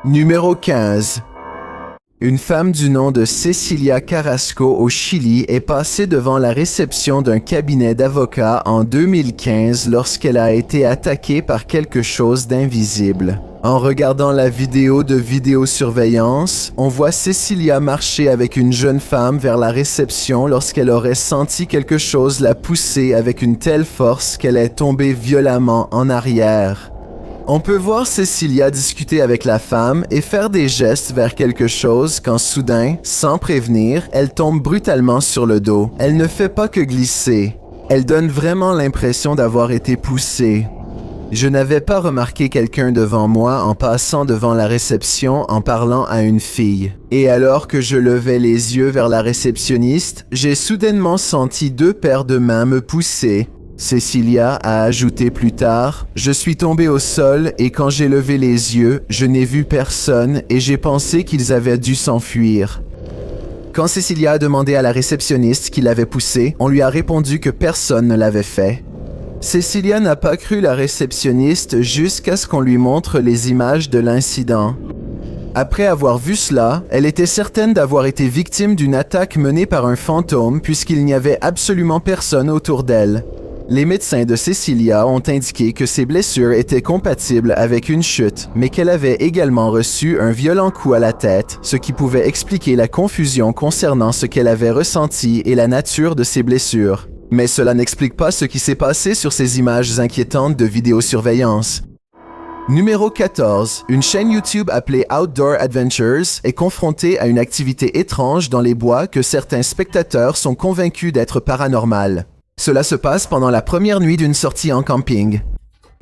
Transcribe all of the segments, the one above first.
Numéro 15. Une femme du nom de Cecilia Carrasco au Chili est passée devant la réception d'un cabinet d'avocats en 2015 lorsqu'elle a été attaquée par quelque chose d'invisible. En regardant la vidéo de vidéosurveillance, on voit Cecilia marcher avec une jeune femme vers la réception lorsqu'elle aurait senti quelque chose la pousser avec une telle force qu'elle est tombée violemment en arrière. On peut voir Cecilia discuter avec la femme et faire des gestes vers quelque chose quand soudain, sans prévenir, elle tombe brutalement sur le dos. Elle ne fait pas que glisser. Elle donne vraiment l'impression d'avoir été poussée. Je n'avais pas remarqué quelqu'un devant moi en passant devant la réception en parlant à une fille. Et alors que je levais les yeux vers la réceptionniste, j'ai soudainement senti 2 paires de mains me pousser. Cecilia a ajouté plus tard « Je suis tombé au sol et quand j'ai levé les yeux, je n'ai vu personne et j'ai pensé qu'ils avaient dû s'enfuir. » Quand Cecilia a demandé à la réceptionniste qui l'avait poussée, on lui a répondu que personne ne l'avait fait. Cecilia n'a pas cru la réceptionniste jusqu'à ce qu'on lui montre les images de l'incident. Après avoir vu cela, elle était certaine d'avoir été victime d'une attaque menée par un fantôme puisqu'il n'y avait absolument personne autour d'elle. Les médecins de Cecilia ont indiqué que ses blessures étaient compatibles avec une chute, mais qu'elle avait également reçu un violent coup à la tête, ce qui pouvait expliquer la confusion concernant ce qu'elle avait ressenti et la nature de ses blessures. Mais cela n'explique pas ce qui s'est passé sur ces images inquiétantes de vidéosurveillance. Numéro 14. Une chaîne YouTube appelée Outdoor Adventures est confrontée à une activité étrange dans les bois que certains spectateurs sont convaincus d'être paranormale. Cela se passe pendant la première nuit d'une sortie en camping.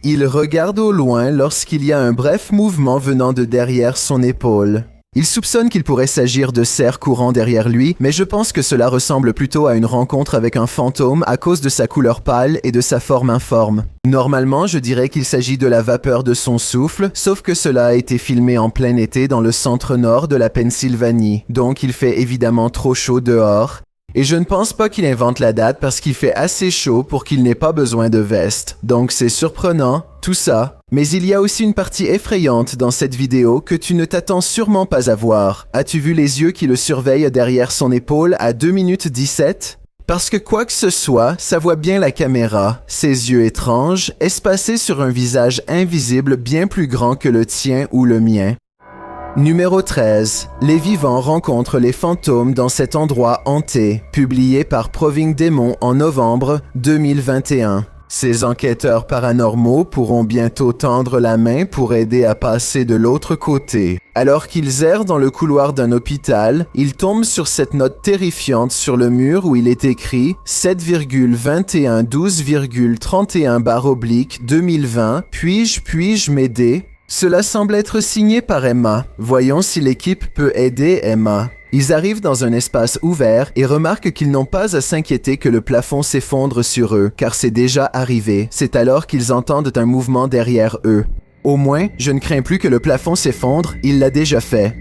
Il regarde au loin lorsqu'il y a un bref mouvement venant de derrière son épaule. Il soupçonne qu'il pourrait s'agir de cerfs courant derrière lui, mais je pense que cela ressemble plutôt à une rencontre avec un fantôme à cause de sa couleur pâle et de sa forme informe. Normalement, je dirais qu'il s'agit de la vapeur de son souffle, sauf que cela a été filmé en plein été dans le centre-nord de la Pennsylvanie, donc il fait évidemment trop chaud dehors. Et je ne pense pas qu'il invente la date parce qu'il fait assez chaud pour qu'il n'ait pas besoin de veste. Donc c'est surprenant, tout ça. Mais il y a aussi une partie effrayante dans cette vidéo que tu ne t'attends sûrement pas à voir. As-tu vu les yeux qui le surveillent derrière son épaule à 2 minutes 17? Parce que quoi que ce soit, ça voit bien la caméra. Ses yeux étranges, espacés sur un visage invisible bien plus grand que le tien ou le mien. Numéro 13. Les vivants rencontrent les fantômes dans cet endroit hanté, publié par Proving Demon en novembre 2021. Ces enquêteurs paranormaux pourront bientôt tendre la main pour aider à passer de l'autre côté. Alors qu'ils errent dans le couloir d'un hôpital, ils tombent sur cette note terrifiante sur le mur où il est écrit 7,2112,31/2020. Puis-je m'aider? Cela semble être signé par Emma. Voyons si l'équipe peut aider Emma. Ils arrivent dans un espace ouvert et remarquent qu'ils n'ont pas à s'inquiéter que le plafond s'effondre sur eux, car c'est déjà arrivé. C'est alors qu'ils entendent un mouvement derrière eux. Au moins, je ne crains plus que le plafond s'effondre, il l'a déjà fait.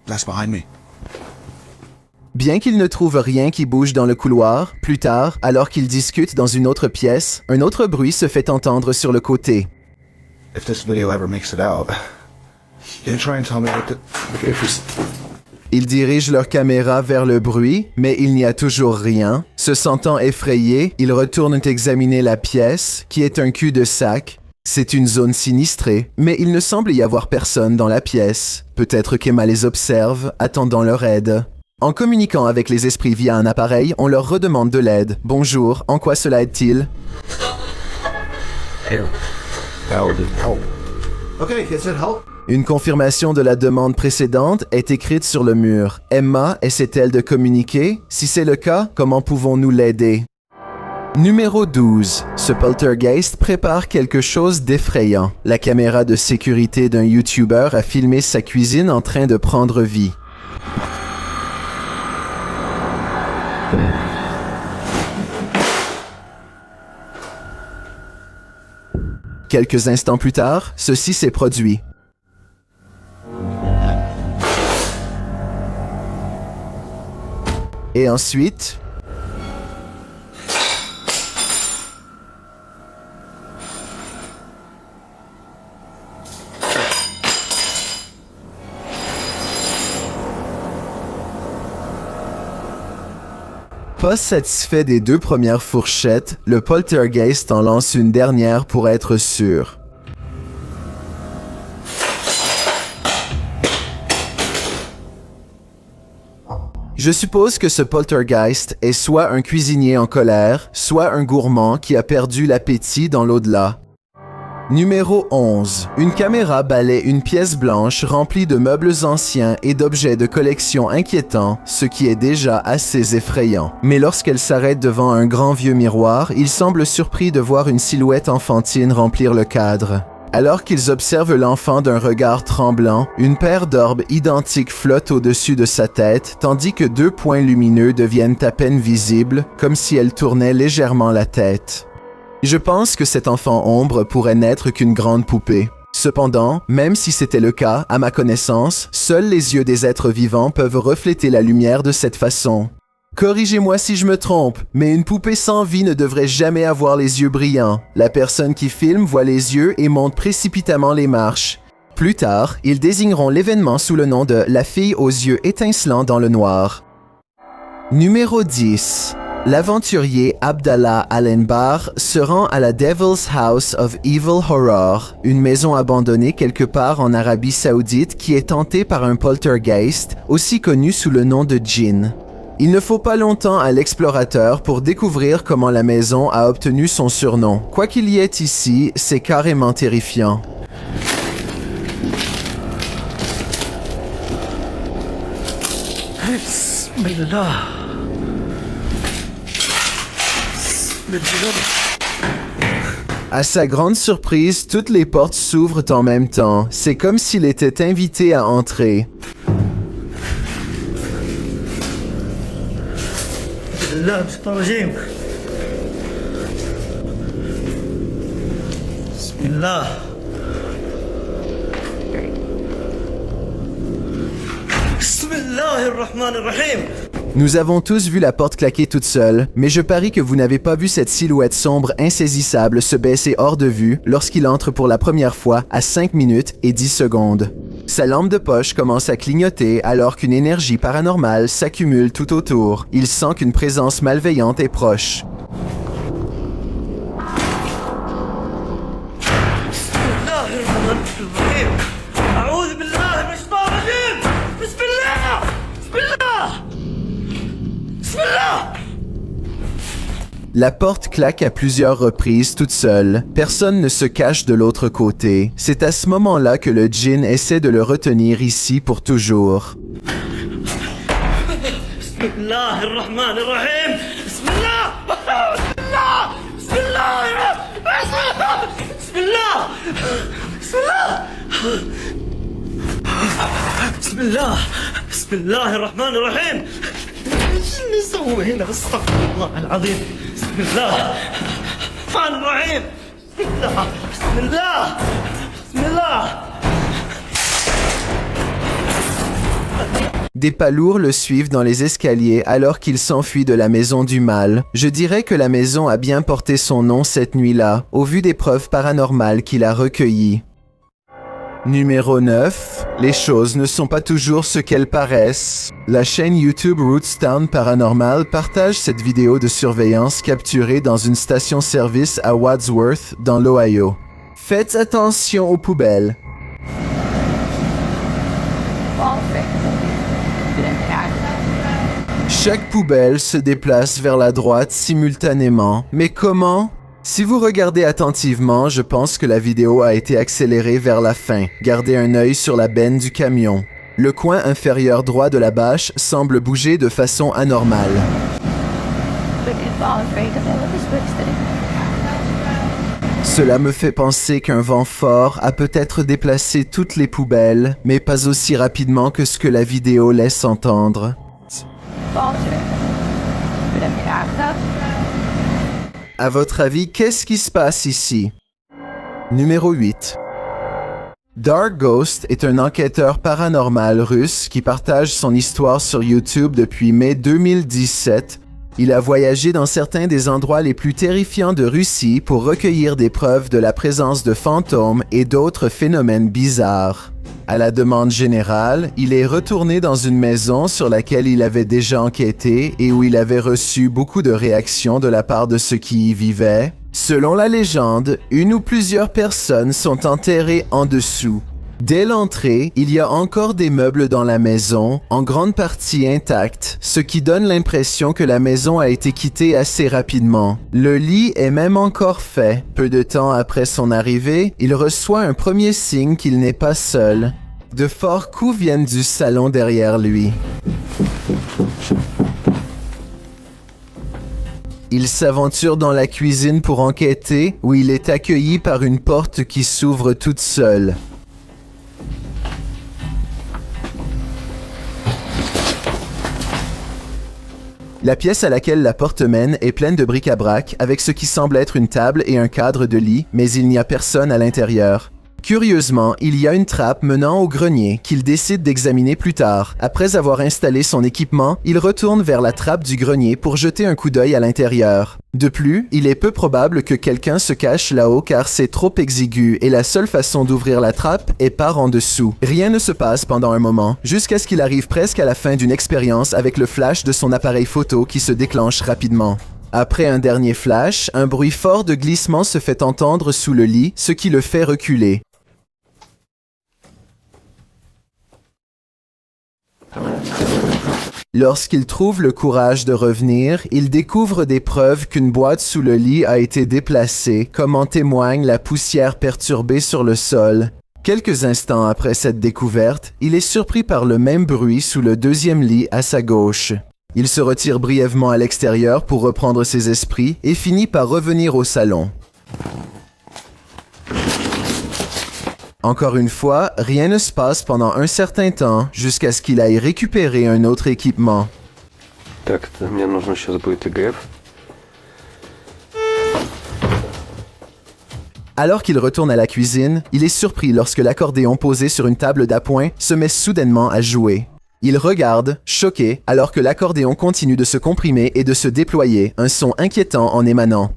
That's behind me. Bien qu'ils ne trouvent rien qui bouge dans le couloir, plus tard, alors qu'ils discutent dans une autre pièce, un autre bruit se fait entendre sur le côté. If this video ever makes it out, you try and tell me what to... Ils dirigent leur caméra vers le bruit, mais il n'y a toujours rien. Se sentant effrayés, ils retournent examiner la pièce, qui est un cul-de-sac. C'est une zone sinistrée, mais il ne semble y avoir personne dans la pièce. Peut-être qu'Emma les observe, attendant leur aide. En communiquant avec les esprits via un appareil, on leur redemande de l'aide. Bonjour, en quoi cela aide-t-il? Une confirmation de la demande précédente est écrite sur le mur. Emma essaie-t-elle de communiquer? Si c'est le cas, comment pouvons-nous l'aider? Numéro 12. Ce poltergeist prépare quelque chose d'effrayant. La caméra de sécurité d'un YouTuber a filmé sa cuisine en train de prendre vie. Quelques instants plus tard, ceci s'est produit. Et ensuite... Pas satisfait des 2 premières fourchettes, le poltergeist en lance une dernière pour être sûr. Je suppose que ce poltergeist est soit un cuisinier en colère, soit un gourmand qui a perdu l'appétit dans l'au-delà. Numéro 11. Une caméra balaie une pièce blanche remplie de meubles anciens et d'objets de collection inquiétants, ce qui est déjà assez effrayant. Mais lorsqu'elle s'arrête devant un grand vieux miroir, il semble surpris de voir une silhouette enfantine remplir le cadre. Alors qu'ils observent l'enfant d'un regard tremblant, une paire d'orbes identiques flotte au-dessus de sa tête, tandis que 2 points lumineux deviennent à peine visibles, comme si elle tournait légèrement la tête. Je pense que cet enfant ombre pourrait n'être qu'une grande poupée. Cependant, même si c'était le cas, à ma connaissance, seuls les yeux des êtres vivants peuvent refléter la lumière de cette façon. Corrigez-moi si je me trompe, mais une poupée sans vie ne devrait jamais avoir les yeux brillants. La personne qui filme voit les yeux et monte précipitamment les marches. Plus tard, ils désigneront l'événement sous le nom de « La fille aux yeux étincelants dans le noir ». Numéro 10. L'aventurier Abdallah Al-Enbar se rend à la Devil's House of Evil Horror, une maison abandonnée quelque part en Arabie Saoudite qui est hantée par un poltergeist, aussi connu sous le nom de djinn. Il ne faut pas longtemps à l'explorateur pour découvrir comment la maison a obtenu son surnom. Quoi qu'il y ait ici, c'est carrément terrifiant. Bismillah. À sa grande surprise, toutes les portes s'ouvrent en même temps. C'est comme s'il était invité à entrer. Bismillah. Bismillahirrahmanirrahim. Nous avons tous vu la porte claquer toute seule, mais je parie que vous n'avez pas vu cette silhouette sombre insaisissable se baisser hors de vue lorsqu'il entre pour la première fois à 5 minutes et 10 secondes. Sa lampe de poche commence à clignoter alors qu'une énergie paranormale s'accumule tout autour. Il sent qu'une présence malveillante est proche. La porte claque à plusieurs reprises toute seule. Personne ne se cache de l'autre côté. C'est à ce moment-là que le djinn essaie de le retenir ici pour toujours. Bismillahirrahmanirrahim. Bismillah. Bismillah. Bismillah. Bismillah. Bismillah. Bismillahirrahmanirrahim. اللي سوى هنا استغفر الله العظيم بسم الله الرحمن الرحيم بسم الله بسم الله. Des pas lourds le suivent dans les escaliers alors qu'il s'enfuit de la maison du mal. Je dirais que la maison a bien porté son nom cette nuit-là, au vu des preuves paranormales qu'il a recueillies. Numéro 9. Les choses ne sont pas toujours ce qu'elles paraissent. La chaîne YouTube Rootstown Paranormal partage cette vidéo de surveillance capturée dans une station-service à Wadsworth, dans l'Ohio. Faites attention aux poubelles. Chaque poubelle se déplace vers la droite simultanément. Mais comment? Si vous regardez attentivement, je pense que la vidéo a été accélérée vers la fin. Gardez un œil sur la benne du camion. Le coin inférieur droit de la bâche semble bouger de façon anormale. Cela me fait penser qu'un vent fort a peut-être déplacé toutes les poubelles, mais pas aussi rapidement que ce que la vidéo laisse entendre. À votre avis, qu'est-ce qui se passe ici? Numéro 8. Dark Ghost est un enquêteur paranormal russe qui partage son histoire sur YouTube depuis mai 2017. Il a voyagé dans certains des endroits les plus terrifiants de Russie pour recueillir des preuves de la présence de fantômes et d'autres phénomènes bizarres. À la demande générale, il est retourné dans une maison sur laquelle il avait déjà enquêté et où il avait reçu beaucoup de réactions de la part de ceux qui y vivaient. Selon la légende, une ou plusieurs personnes sont enterrées en dessous. Dès l'entrée, il y a encore des meubles dans la maison, en grande partie intacts, ce qui donne l'impression que la maison a été quittée assez rapidement. Le lit est même encore fait. Peu de temps après son arrivée, il reçoit un premier signe qu'il n'est pas seul. De forts coups viennent du salon derrière lui. Il s'aventure dans la cuisine pour enquêter, où il est accueilli par une porte qui s'ouvre toute seule. La pièce à laquelle la porte mène est pleine de bric-à-brac avec ce qui semble être une table et un cadre de lit, mais il n'y a personne à l'intérieur. Curieusement, il y a une trappe menant au grenier qu'il décide d'examiner plus tard. Après avoir installé son équipement, il retourne vers la trappe du grenier pour jeter un coup d'œil à l'intérieur. De plus, il est peu probable que quelqu'un se cache là-haut car c'est trop exigu et la seule façon d'ouvrir la trappe est par en dessous. Rien ne se passe pendant un moment, jusqu'à ce qu'il arrive presque à la fin d'une expérience avec le flash de son appareil photo qui se déclenche rapidement. Après un dernier flash, un bruit fort de glissement se fait entendre sous le lit, ce qui le fait reculer. Lorsqu'il trouve le courage de revenir, il découvre des preuves qu'une boîte sous le lit a été déplacée, comme en témoigne la poussière perturbée sur le sol. Quelques instants après cette découverte, il est surpris par le même bruit sous le deuxième lit à sa gauche. Il se retire brièvement à l'extérieur pour reprendre ses esprits et finit par revenir au salon. Encore une fois, rien ne se passe pendant un certain temps jusqu'à ce qu'il aille récupérer un autre équipement. Так, мне нужно сейчас будет ИГФ. Alors qu'il retourne à la cuisine, il est surpris lorsque l'accordéon posé sur une table d'appoint se met soudainement à jouer. Il regarde, choqué, alors que l'accordéon continue de se comprimer et de se déployer, un son inquiétant en émanant.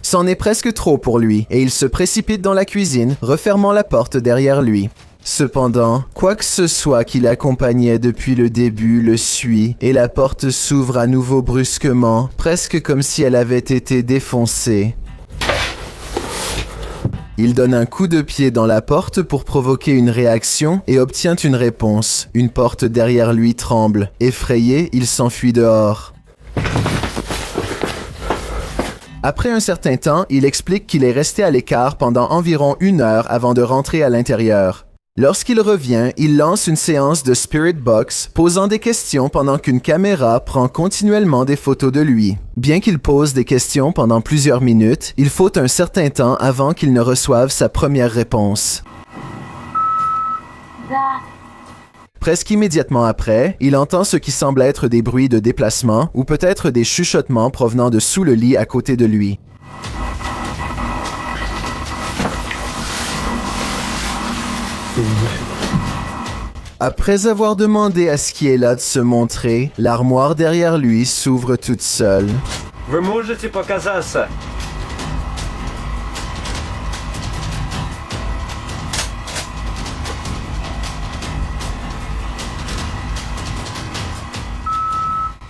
C'en est presque trop pour lui, et il se précipite dans la cuisine, refermant la porte derrière lui. Cependant, quoi que ce soit qui l'accompagnait depuis le début le suit, et la porte s'ouvre à nouveau brusquement, presque comme si elle avait été défoncée. Il donne un coup de pied dans la porte pour provoquer une réaction et obtient une réponse. Une porte derrière lui tremble. Effrayé, il s'enfuit dehors. Après un certain temps, il explique qu'il est resté à l'écart pendant environ 1 heure avant de rentrer à l'intérieur. Lorsqu'il revient, il lance une séance de Spirit Box, posant des questions pendant qu'une caméra prend continuellement des photos de lui. Bien qu'il pose des questions pendant plusieurs minutes, il faut un certain temps avant qu'il ne reçoive sa première réponse. Presque immédiatement après, il entend ce qui semble être des bruits de déplacement ou peut-être des chuchotements provenant de sous le lit à côté de lui. Après avoir demandé à ce qui est là de se montrer, l'armoire derrière lui s'ouvre toute seule. Вы можете показаться?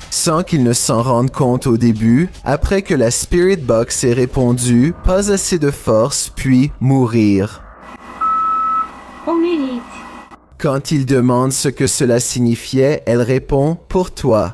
Sans qu'il ne s'en rende compte au début, après que la Spirit Box ait répondu « pas assez de force, puis mourir ». Quand il demande ce que cela signifiait, elle répond « pour toi ».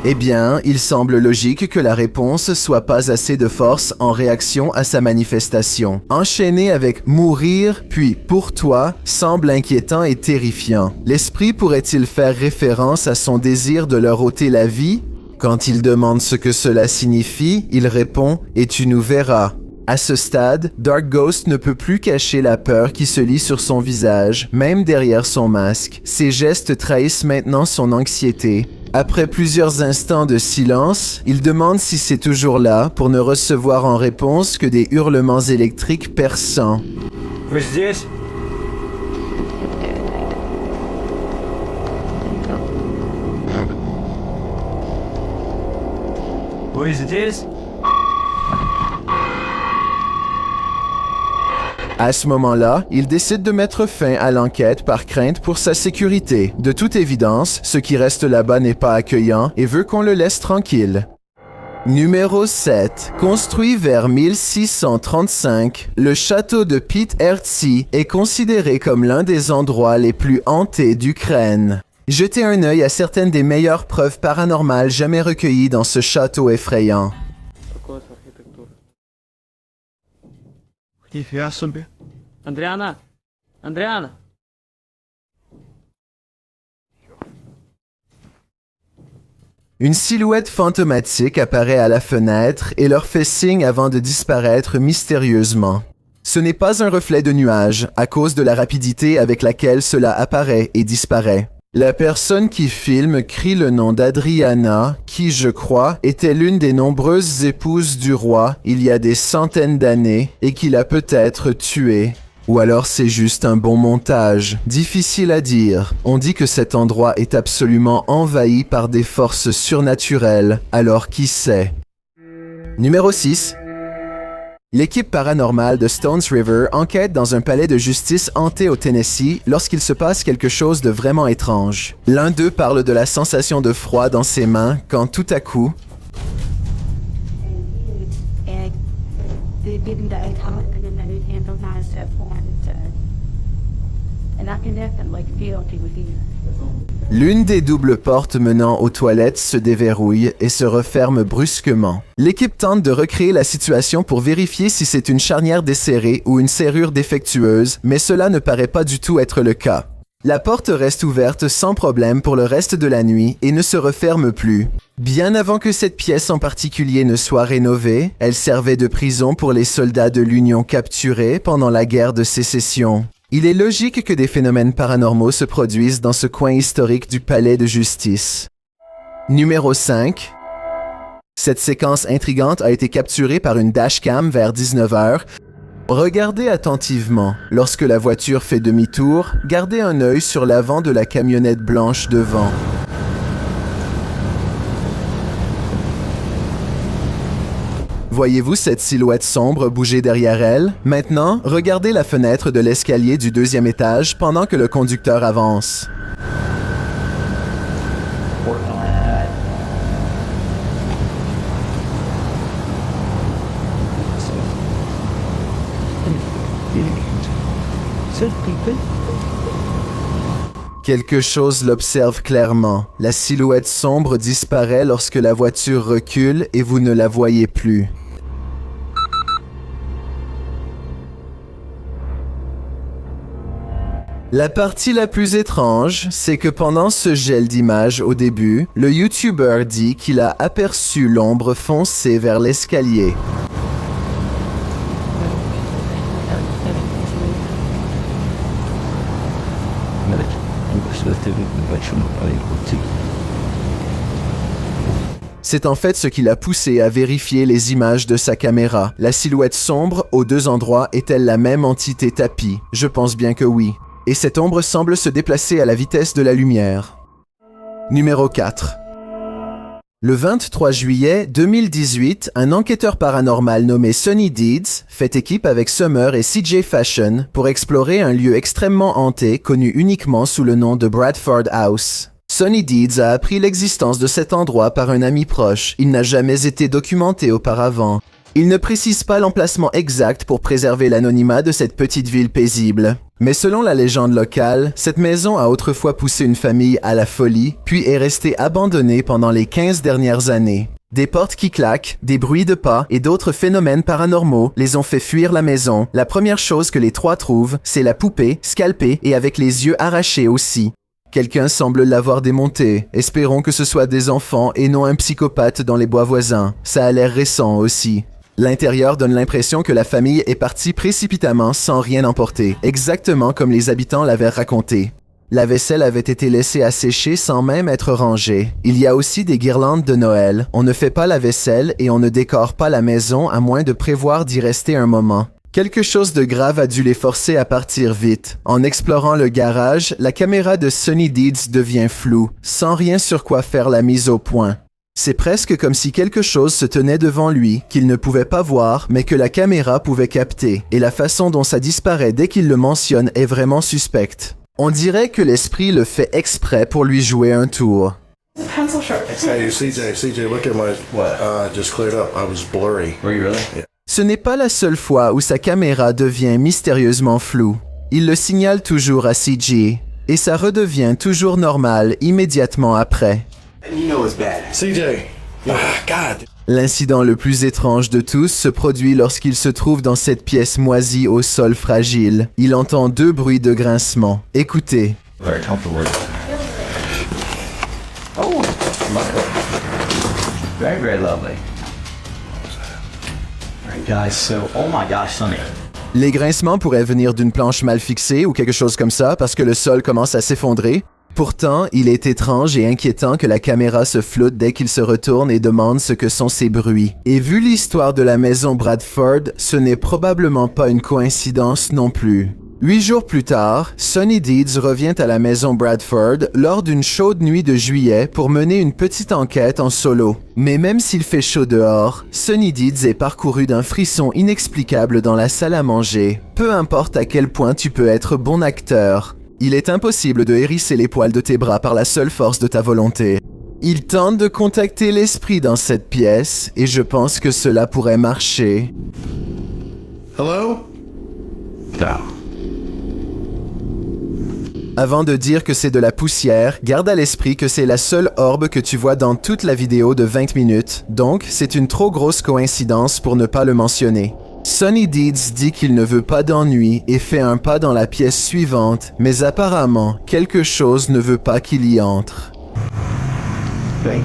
Eh bien, il semble logique que la réponse soit pas assez de force en réaction à sa manifestation. Enchaîné avec mourir, puis pour toi, semble inquiétant et terrifiant. L'esprit pourrait-il faire référence à son désir de leur ôter la vie? Quand il demande ce que cela signifie, il répond « et tu nous verras ». À ce stade, Dark Ghost ne peut plus cacher la peur qui se lit sur son visage, même derrière son masque. Ses gestes trahissent maintenant son anxiété. Après plusieurs instants de silence, il demande si c'est toujours là pour ne recevoir en réponse que des hurlements électriques perçants. Вы здесь? Вы здесь? À ce moment-là, il décide de mettre fin à l'enquête par crainte pour sa sécurité. De toute évidence, ce qui reste là-bas n'est pas accueillant et veut qu'on le laisse tranquille. Numéro 7. Construit vers 1635, le château de Pite-Herzl est considéré comme l'un des endroits les plus hantés d'Ukraine. Jetez un œil à certaines des meilleures preuves paranormales jamais recueillies dans ce château effrayant. Ніфіга собі. Андриана! Андриана! Une silhouette fantomatique apparaît à la fenêtre et leur fait signe avant de disparaître mystérieusement. Ce n'est pas un reflet de nuage, à cause de la rapidité avec laquelle cela apparaît et disparaît. La personne qui filme crie le nom d'Adriana, qui, je crois, était l'une des nombreuses épouses du roi il y a des centaines d'années et qui l'a peut-être tuée. Ou alors c'est juste un bon montage. Difficile à dire. On dit que cet endroit est absolument envahi par des forces surnaturelles, alors qui sait? Numéro 6. L'équipe paranormale de Stones River enquête dans un palais de justice hanté au Tennessee lorsqu'il se passe quelque chose de vraiment étrange. L'un d'eux parle de la sensation de froid dans ses mains quand tout à coup, l'une des doubles portes menant aux toilettes se déverrouille et se referme brusquement. L'équipe tente de recréer la situation pour vérifier si c'est une charnière desserrée ou une serrure défectueuse, mais cela ne paraît pas du tout être le cas. La porte reste ouverte sans problème pour le reste de la nuit et ne se referme plus. Bien avant que cette pièce en particulier ne soit rénovée, elle servait de prison pour les soldats de l'Union capturés pendant la guerre de sécession. Il est logique que des phénomènes paranormaux se produisent dans ce coin historique du palais de justice. Numéro 5. Cette séquence intrigante a été capturée par une dashcam vers 19h. Regardez attentivement. Lorsque la voiture fait demi-tour, gardez un œil sur l'avant de la camionnette blanche devant. Voyez-vous cette silhouette sombre bouger derrière elle? Maintenant, regardez la fenêtre de l'escalier du deuxième étage pendant que le conducteur avance. Quelque chose l'observe clairement. La silhouette sombre disparaît lorsque la voiture recule et vous ne la voyez plus. La partie la plus étrange, c'est que pendant ce gel d'images au début, le YouTuber dit qu'il a aperçu l'ombre foncer vers l'escalier. C'est en fait ce qui l'a poussé à vérifier les images de sa caméra. La silhouette sombre aux deux endroits est-elle la même entité tapie? Je pense bien que oui. Et cette ombre semble se déplacer à la vitesse de la lumière. Numéro 4. Le 23 juillet 2018, un enquêteur paranormal nommé Sonny Deeds fait équipe avec Summer et CJ Fashion pour explorer un lieu extrêmement hanté connu uniquement sous le nom de Bradford House. Sonny Deeds a appris l'existence de cet endroit par un ami proche. Il n'a jamais été documenté auparavant. Il ne précise pas l'emplacement exact pour préserver l'anonymat de cette petite ville paisible. Mais selon la légende locale, cette maison a autrefois poussé une famille à la folie, puis est restée abandonnée pendant les 15 dernières années. Des portes qui claquent, des bruits de pas et d'autres phénomènes paranormaux les ont fait fuir la maison. La première chose que les trois trouvent, c'est la poupée, scalpée et avec les yeux arrachés aussi. Quelqu'un semble l'avoir démontée. Espérons que ce soit des enfants et non un psychopathe dans les bois voisins. Ça a l'air récent aussi. L'intérieur donne l'impression que la famille est partie précipitamment sans rien emporter, exactement comme les habitants l'avaient raconté. La vaisselle avait été laissée à sécher sans même être rangée. Il y a aussi des guirlandes de Noël. On ne fait pas la vaisselle et on ne décore pas la maison à moins de prévoir d'y rester un moment. Quelque chose de grave a dû les forcer à partir vite. En explorant le garage, la caméra de Sonny Deeds devient floue, sans rien sur quoi faire la mise au point. C'est presque comme si quelque chose se tenait devant lui, qu'il ne pouvait pas voir, mais que la caméra pouvait capter, et la façon dont ça disparaît dès qu'il le mentionne est vraiment suspecte. On dirait que l'esprit le fait exprès pour lui jouer un tour. Pencil sharp. Hey, CJ, look at my. What? Just cleared up. I was blurry. Were you really? Yeah. Ce n'est pas la seule fois où sa caméra devient mystérieusement floue. Il le signale toujours à CJ, et ça redevient toujours normal immédiatement après. You know it's bad. CJ. God. L'incident le plus étrange de tous se produit lorsqu'il se trouve dans cette pièce moisie au sol fragile. Il entend 2 bruits de grincement. Écoutez. Very comfortable. Oh, very, very lovely. All right, guys. So, oh my gosh, Sonny. Les grincements pourraient venir d'une planche mal fixée ou quelque chose comme ça parce que le sol commence à s'effondrer. Pourtant, il est étrange et inquiétant que la caméra se floute dès qu'il se retourne et demande ce que sont ces bruits. Et vu l'histoire de la maison Bradford, ce n'est probablement pas une coïncidence non plus. 8 jours plus tard, Sonny Deeds revient à la maison Bradford lors d'une chaude nuit de juillet pour mener une petite enquête en solo. Mais même s'il fait chaud dehors, Sonny Deeds est parcouru d'un frisson inexplicable dans la salle à manger. Peu importe à quel point tu peux être bon acteur. Il est impossible de hérisser les poils de tes bras par la seule force de ta volonté. Il tente de contacter l'esprit dans cette pièce, et je pense que cela pourrait marcher. Hello? No. Avant de dire que c'est de la poussière, garde à l'esprit que c'est la seule orbe que tu vois dans toute la vidéo de 20 minutes, donc c'est une trop grosse coïncidence pour ne pas le mentionner. Sonny Deeds dit qu'il ne veut pas d'ennui et fait un pas dans la pièce suivante, mais apparemment, quelque chose ne veut pas qu'il y entre. Okay.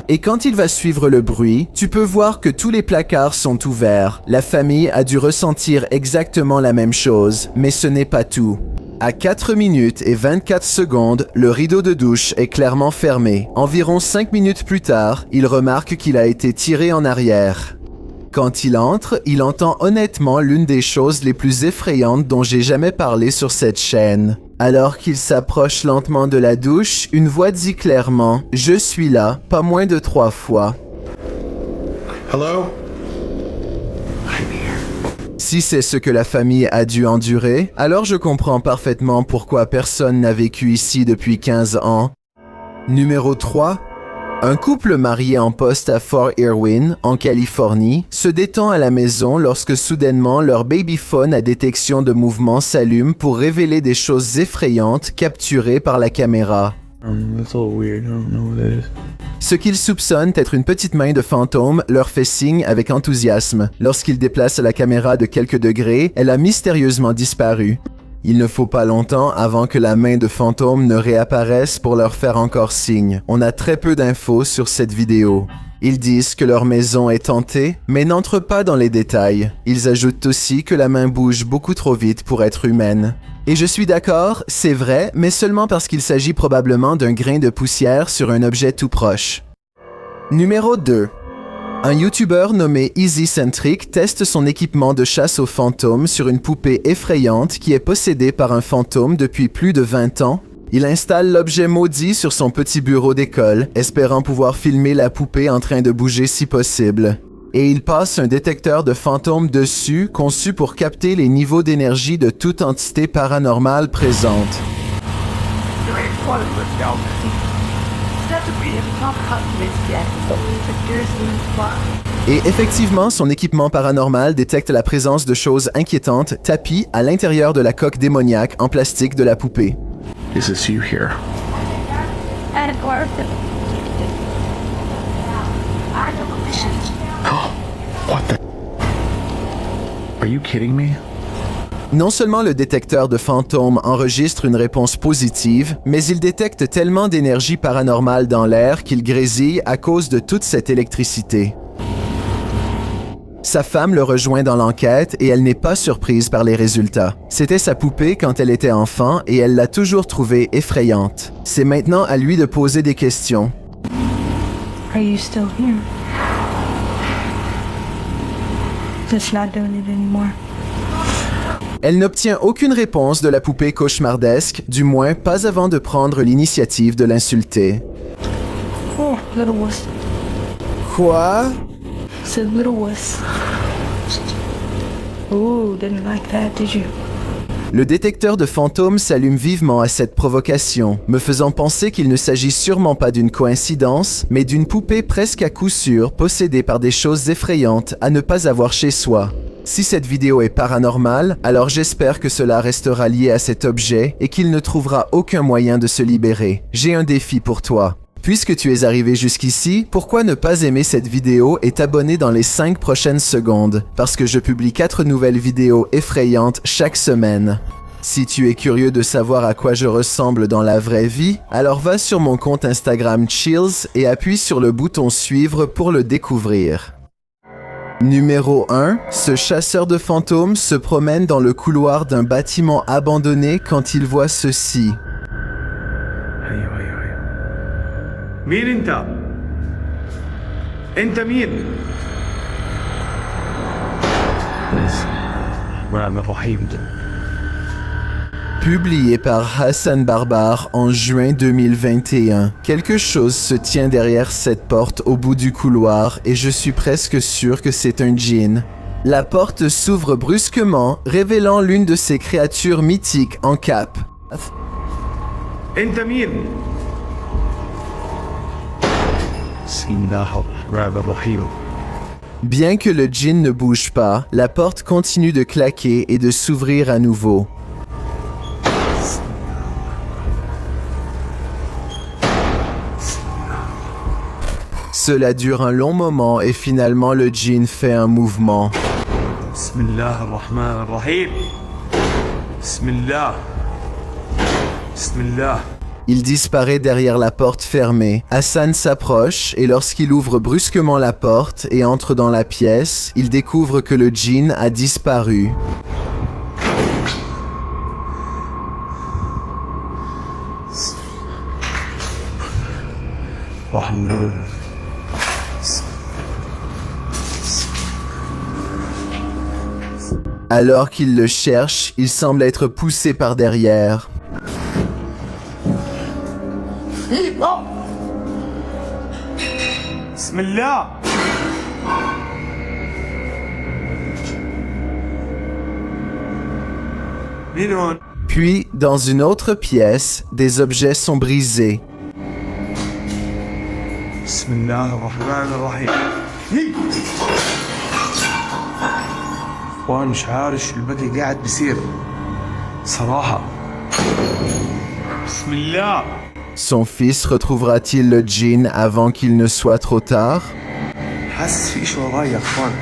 Et quand il va suivre le bruit, tu peux voir que tous les placards sont ouverts. La famille a dû ressentir exactement la même chose, mais ce n'est pas tout. À 4 minutes et 24 secondes, le rideau de douche est clairement fermé. Environ 5 minutes plus tard, il remarque qu'il a été tiré en arrière. Quand il entre, il entend honnêtement l'une des choses les plus effrayantes dont j'ai jamais parlé sur cette chaîne. Alors qu'il s'approche lentement de la douche, une voix dit clairement « Je suis là », pas moins de 3 fois. Hello? Si c'est ce que la famille a dû endurer, alors je comprends parfaitement pourquoi personne n'a vécu ici depuis 15 ans. Numéro 3. Un couple marié en poste à Fort Irwin, en Californie, se détend à la maison lorsque soudainement leur babyphone à détection de mouvement s'allume pour révéler des choses effrayantes capturées par la caméra. That's a little weird. I don't know what that is. Ce qu'ils soupçonnent être une petite main de fantôme leur fait signe avec enthousiasme. Lorsqu'ils déplacent la caméra de quelques degrés, elle a mystérieusement disparu. Il ne faut pas longtemps avant que la main de fantôme ne réapparaisse pour leur faire encore signe. On a très peu d'infos sur cette vidéo. Ils disent que leur maison est hantée, mais n'entrent pas dans les détails. Ils ajoutent aussi que la main bouge beaucoup trop vite pour être humaine. Et je suis d'accord, c'est vrai, mais seulement parce qu'il s'agit probablement d'un grain de poussière sur un objet tout proche. Numéro 2. Un YouTuber nommé EasyCentric teste son équipement de chasse aux fantômes sur une poupée effrayante qui est possédée par un fantôme depuis plus de 20 ans. Il installe l'objet maudit sur son petit bureau d'école, espérant pouvoir filmer la poupée en train de bouger si possible. Et il passe un détecteur de fantômes dessus, conçu pour capter les niveaux d'énergie de toute entité paranormale présente. Et effectivement, son équipement paranormal détecte la présence de choses inquiétantes tapies à l'intérieur de la coque démoniaque en plastique de la poupée. Is this you here? What the? Are you kidding me? Non seulement le détecteur de fantômes enregistre une réponse positive, mais il détecte tellement d'énergie paranormale dans l'air qu'il grésille à cause de toute cette électricité. Sa femme le rejoint dans l'enquête et elle n'est pas surprise par les résultats. C'était sa poupée quand elle était enfant et elle l'a toujours trouvée effrayante. C'est maintenant à lui de poser des questions. Are you still here? Just not doing it anymore. Elle n'obtient aucune réponse de la poupée cauchemardesque, du moins pas avant de prendre l'initiative de l'insulter. Oh, little wuss. Quoi? Said little wuss. Ooh, didn't like that, did you? Le détecteur de fantômes s'allume vivement à cette provocation, me faisant penser qu'il ne s'agit sûrement pas d'une coïncidence, mais d'une poupée presque à coup sûr possédée par des choses effrayantes à ne pas avoir chez soi. Si cette vidéo est paranormale, alors j'espère que cela restera lié à cet objet et qu'il ne trouvera aucun moyen de se libérer. J'ai un défi pour toi. Puisque tu es arrivé jusqu'ici, pourquoi ne pas aimer cette vidéo et t'abonner dans les 5 prochaines secondes? Parce que je publie 4 nouvelles vidéos effrayantes chaque semaine. Si tu es curieux de savoir à quoi je ressemble dans la vraie vie, alors va sur mon compte Instagram Chills et appuie sur le bouton suivre pour le découvrir. Numéro 1. Ce chasseur de fantômes se promène dans le couloir d'un bâtiment abandonné quand il voit ceci. مين انت؟ انت مين؟ Publié par Hassan Barbar en juin 2021. Quelque chose se tient derrière cette porte au bout du couloir et je suis presque sûr que c'est un djinn. La porte s'ouvre brusquement, révélant l'une de ces créatures mythiques en cape. انت مين؟ Bien que le djinn ne bouge pas, la porte continue de claquer et de s'ouvrir à nouveau. Cela dure un long moment et finalement le djinn fait un mouvement. Bismillah ar-Rahman ar-Rahim. Bismillah. Bismillah. Il disparaît derrière la porte fermée. Hassan s'approche et lorsqu'il ouvre brusquement la porte et entre dans la pièce, il découvre que le djinn a disparu. Alors qu'il le cherche, il semble être poussé par derrière. Bismillah. مين؟ Puis, dans une autre pièce, des objets sont brisés. Bismillah ar-Rahman ar-Rahim. وانا مش عارف شو الباقي قاعد بيصير صراحة. بسم الله. Son fils retrouvera-t-il le djinn avant qu'il ne soit trop tard? حاسس في شيء وراي يا اخوان.